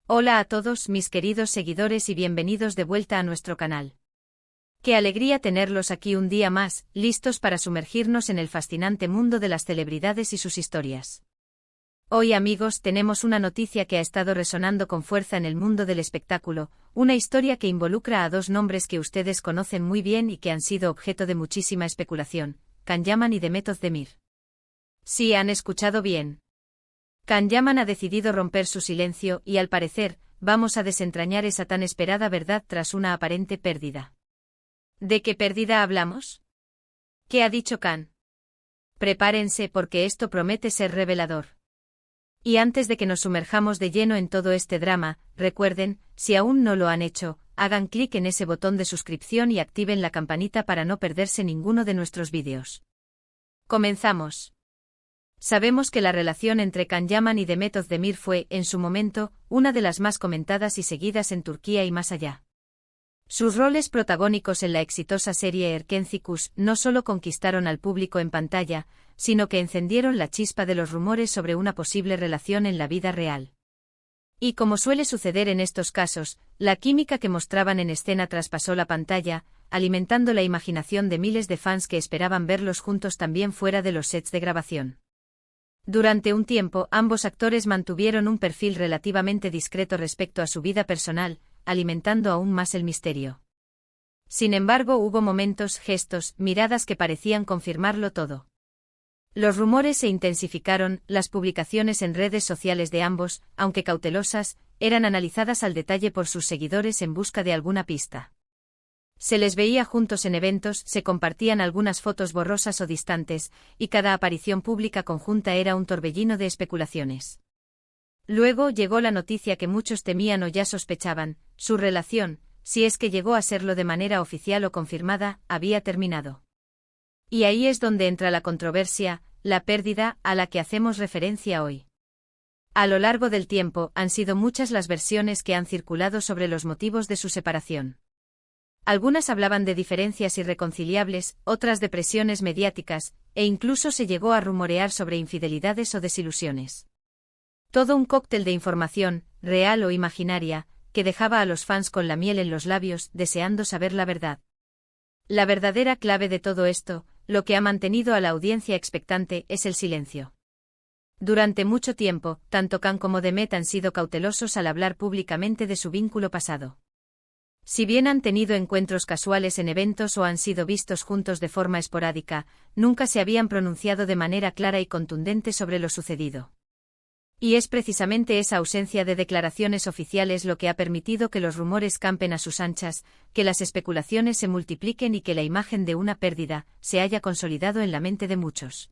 Hola a todos mis queridos seguidores y bienvenidos de vuelta a nuestro canal. Qué alegría tenerlos aquí un día más, listos para sumergirnos en el fascinante mundo de las celebridades y sus historias. Hoy, amigos, tenemos una noticia que ha estado resonando con fuerza en el mundo del espectáculo, una historia que involucra a dos nombres que ustedes conocen muy bien y que han sido objeto de muchísima especulación, Can Yaman y Demet Özdemir. Sí, han escuchado bien. Can Yaman ha decidido romper su silencio y, al parecer, vamos a desentrañar esa tan esperada verdad tras una aparente pérdida. ¿De qué pérdida hablamos? ¿Qué ha dicho Can? Prepárense porque esto promete ser revelador. Y antes de que nos sumerjamos de lleno en todo este drama, recuerden, si aún no lo han hecho, hagan clic en ese botón de suscripción y activen la campanita para no perderse ninguno de nuestros vídeos. Comenzamos. Sabemos que la relación entre Can Yaman y Demet Özdemir fue, en su momento, una de las más comentadas y seguidas en Turquía y más allá. Sus roles protagónicos en la exitosa serie Erkenci no solo conquistaron al público en pantalla, sino que encendieron la chispa de los rumores sobre una posible relación en la vida real. Y como suele suceder en estos casos, la química que mostraban en escena traspasó la pantalla, alimentando la imaginación de miles de fans que esperaban verlos juntos también fuera de los sets de grabación. Durante un tiempo, ambos actores mantuvieron un perfil relativamente discreto respecto a su vida personal, alimentando aún más el misterio. Sin embargo, hubo momentos, gestos, miradas que parecían confirmarlo todo. Los rumores se intensificaron, las publicaciones en redes sociales de ambos, aunque cautelosas, eran analizadas al detalle por sus seguidores en busca de alguna pista. Se les veía juntos en eventos, se compartían algunas fotos borrosas o distantes, y cada aparición pública conjunta era un torbellino de especulaciones. Luego llegó la noticia que muchos temían o ya sospechaban: su relación, si es que llegó a serlo de manera oficial o confirmada, había terminado. Y ahí es donde entra la controversia, la pérdida, a la que hacemos referencia hoy. A lo largo del tiempo, han sido muchas las versiones que han circulado sobre los motivos de su separación. Algunas hablaban de diferencias irreconciliables, otras de presiones mediáticas, e incluso se llegó a rumorear sobre infidelidades o desilusiones. Todo un cóctel de información, real o imaginaria, que dejaba a los fans con la miel en los labios, deseando saber la verdad. La verdadera clave de todo esto, lo que ha mantenido a la audiencia expectante, es el silencio. Durante mucho tiempo, tanto Can como Demet han sido cautelosos al hablar públicamente de su vínculo pasado. Si bien han tenido encuentros casuales en eventos o han sido vistos juntos de forma esporádica, nunca se habían pronunciado de manera clara y contundente sobre lo sucedido. Y es precisamente esa ausencia de declaraciones oficiales lo que ha permitido que los rumores campen a sus anchas, que las especulaciones se multipliquen y que la imagen de una pérdida se haya consolidado en la mente de muchos.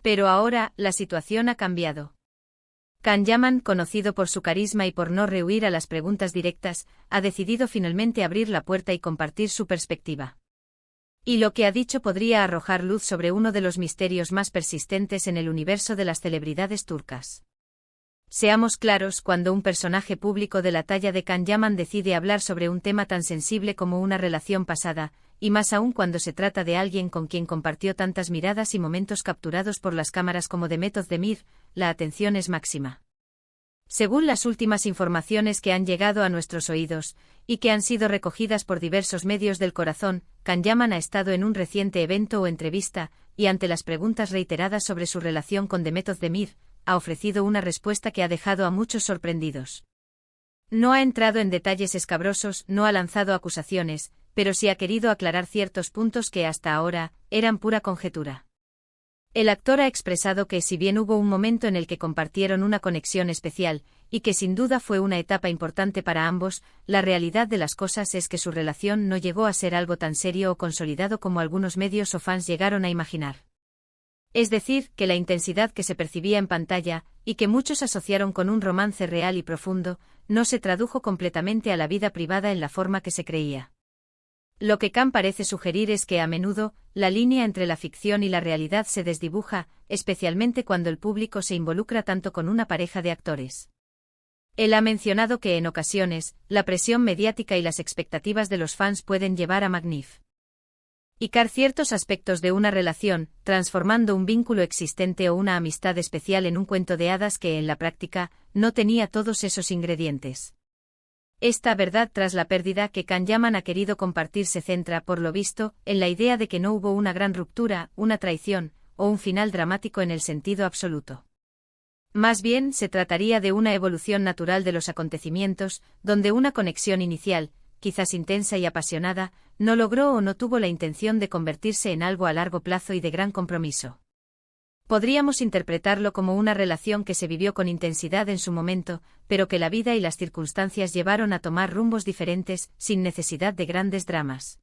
Pero ahora, la situación ha cambiado. Can Yaman, conocido por su carisma y por no rehuir a las preguntas directas, ha decidido finalmente abrir la puerta y compartir su perspectiva. Y lo que ha dicho podría arrojar luz sobre uno de los misterios más persistentes en el universo de las celebridades turcas. Seamos claros, cuando un personaje público de la talla de Can Yaman decide hablar sobre un tema tan sensible como una relación pasada, y más aún cuando se trata de alguien con quien compartió tantas miradas y momentos capturados por las cámaras como Demet Özdemir, la atención es máxima. Según las últimas informaciones que han llegado a nuestros oídos, y que han sido recogidas por diversos medios del corazón, Can Yaman ha estado en un reciente evento o entrevista, y ante las preguntas reiteradas sobre su relación con Demet Özdemir, ha ofrecido una respuesta que ha dejado a muchos sorprendidos. No ha entrado en detalles escabrosos, no ha lanzado acusaciones, pero sí ha querido aclarar ciertos puntos que hasta ahora eran pura conjetura. El actor ha expresado que si bien hubo un momento en el que compartieron una conexión especial, y que sin duda fue una etapa importante para ambos, la realidad de las cosas es que su relación no llegó a ser algo tan serio o consolidado como algunos medios o fans llegaron a imaginar. Es decir, que la intensidad que se percibía en pantalla, y que muchos asociaron con un romance real y profundo, no se tradujo completamente a la vida privada en la forma que se creía. Lo que Can parece sugerir es que a menudo, la línea entre la ficción y la realidad se desdibuja, especialmente cuando el público se involucra tanto con una pareja de actores. Él ha mencionado que en ocasiones, la presión mediática y las expectativas de los fans pueden llevar a ciertos aspectos de una relación, transformando un vínculo existente o una amistad especial en un cuento de hadas que en la práctica no tenía todos esos ingredientes. Esta verdad tras la pérdida que Kanyaman ha querido compartir se centra, por lo visto, en la idea de que no hubo una gran ruptura, una traición, o un final dramático en el sentido absoluto. Más bien se trataría de una evolución natural de los acontecimientos, donde una conexión inicial, quizás intensa y apasionada, no logró o no tuvo la intención de convertirse en algo a largo plazo y de gran compromiso. Podríamos interpretarlo como una relación que se vivió con intensidad en su momento, pero que la vida y las circunstancias llevaron a tomar rumbos diferentes, sin necesidad de grandes dramas.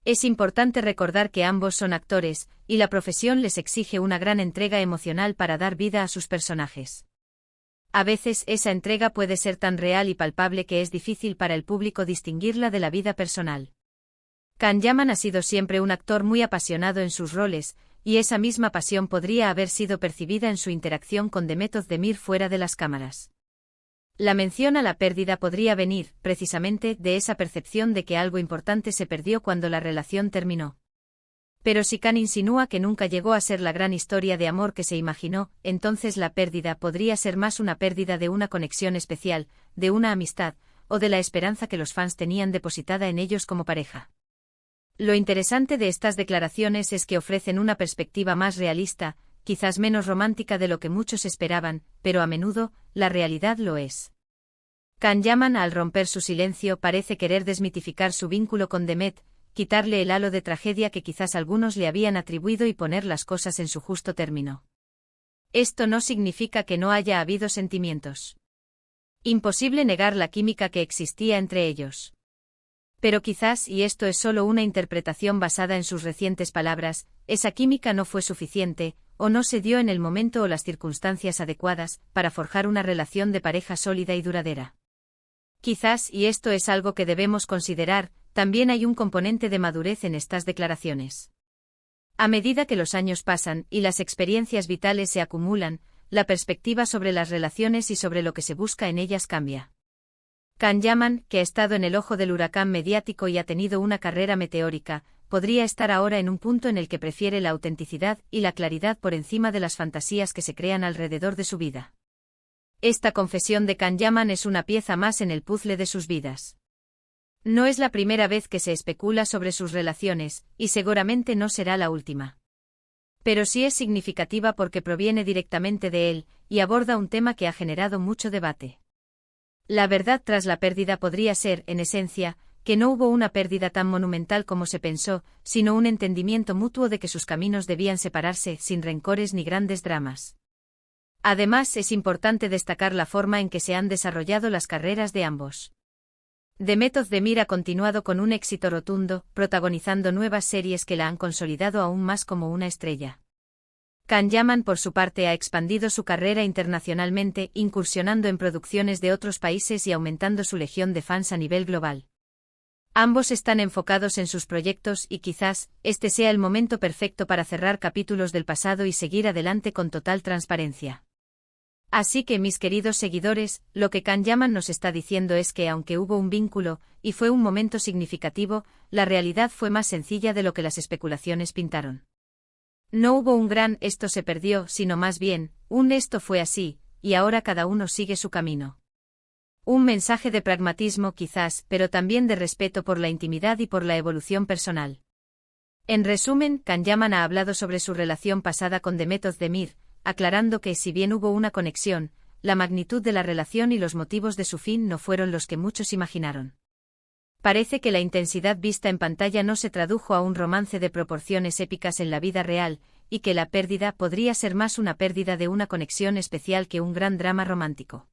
Es importante recordar que ambos son actores, y la profesión les exige una gran entrega emocional para dar vida a sus personajes. A veces esa entrega puede ser tan real y palpable que es difícil para el público distinguirla de la vida personal. Kanyaman ha sido siempre un actor muy apasionado en sus roles, y esa misma pasión podría haber sido percibida en su interacción con Demet Özdemir fuera de las cámaras. La mención a la pérdida podría venir, precisamente, de esa percepción de que algo importante se perdió cuando la relación terminó. Pero si Kan insinúa que nunca llegó a ser la gran historia de amor que se imaginó, entonces la pérdida podría ser más una pérdida de una conexión especial, de una amistad, o de la esperanza que los fans tenían depositada en ellos como pareja. Lo interesante de estas declaraciones es que ofrecen una perspectiva más realista, quizás menos romántica de lo que muchos esperaban, pero a menudo, la realidad lo es. Kanyaman, al romper su silencio, parece querer desmitificar su vínculo con Demet, quitarle el halo de tragedia que quizás algunos le habían atribuido y poner las cosas en su justo término. Esto no significa que no haya habido sentimientos. Imposible negar la química que existía entre ellos. Pero quizás, y esto es solo una interpretación basada en sus recientes palabras, esa química no fue suficiente, o no se dio en el momento o las circunstancias adecuadas, para forjar una relación de pareja sólida y duradera. Quizás, y esto es algo que debemos considerar, también hay un componente de madurez en estas declaraciones. A medida que los años pasan y las experiencias vitales se acumulan, la perspectiva sobre las relaciones y sobre lo que se busca en ellas cambia. Kanyaman, que ha estado en el ojo del huracán mediático y ha tenido una carrera meteórica, podría estar ahora en un punto en el que prefiere la autenticidad y la claridad por encima de las fantasías que se crean alrededor de su vida. Esta confesión de Kanyaman es una pieza más en el puzzle de sus vidas. No es la primera vez que se especula sobre sus relaciones, y seguramente no será la última. Pero sí es significativa porque proviene directamente de él, y aborda un tema que ha generado mucho debate. La verdad tras la pérdida podría ser, en esencia, que no hubo una pérdida tan monumental como se pensó, sino un entendimiento mutuo de que sus caminos debían separarse, sin rencores ni grandes dramas. Además, es importante destacar la forma en que se han desarrollado las carreras de ambos. Demet Özdemir ha continuado con un éxito rotundo, protagonizando nuevas series que la han consolidado aún más como una estrella. Kanyaman, por su parte, ha expandido su carrera internacionalmente, incursionando en producciones de otros países y aumentando su legión de fans a nivel global. Ambos están enfocados en sus proyectos y quizás este sea el momento perfecto para cerrar capítulos del pasado y seguir adelante con total transparencia. Así que, mis queridos seguidores, lo que Kanyaman nos está diciendo es que aunque hubo un vínculo, y fue un momento significativo, la realidad fue más sencilla de lo que las especulaciones pintaron. No hubo un gran esto se perdió, sino más bien, un esto fue así, y ahora cada uno sigue su camino. Un mensaje de pragmatismo quizás, pero también de respeto por la intimidad y por la evolución personal. En resumen, Kanyaman ha hablado sobre su relación pasada con Demet Özdemir, aclarando que si bien hubo una conexión, la magnitud de la relación y los motivos de su fin no fueron los que muchos imaginaron. Parece que la intensidad vista en pantalla no se tradujo a un romance de proporciones épicas en la vida real, y que la pérdida podría ser más una pérdida de una conexión especial que un gran drama romántico.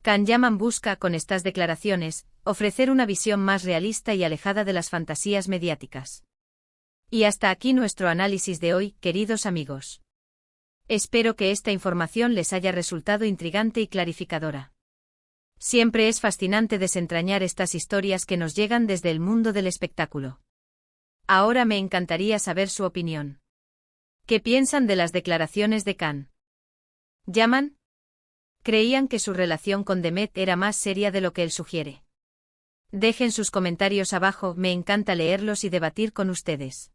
Kanyaman busca, con estas declaraciones, ofrecer una visión más realista y alejada de las fantasías mediáticas. Y hasta aquí nuestro análisis de hoy, queridos amigos. Espero que esta información les haya resultado intrigante y clarificadora. Siempre es fascinante desentrañar estas historias que nos llegan desde el mundo del espectáculo. Ahora me encantaría saber su opinión. ¿Qué piensan de las declaraciones de Kanyaman? ¿Creían que su relación con Demet era más seria de lo que él sugiere? Dejen sus comentarios abajo, me encanta leerlos y debatir con ustedes.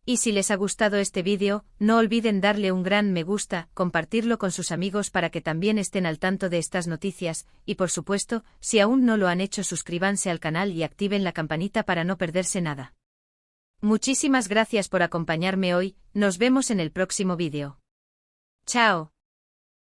Y si les ha gustado este vídeo, no olviden darle un gran me gusta, compartirlo con sus amigos para que también estén al tanto de estas noticias, y por supuesto, si aún no lo han hecho, suscríbanse al canal y activen la campanita para no perderse nada. Muchísimas gracias por acompañarme hoy, nos vemos en el próximo vídeo. Chao.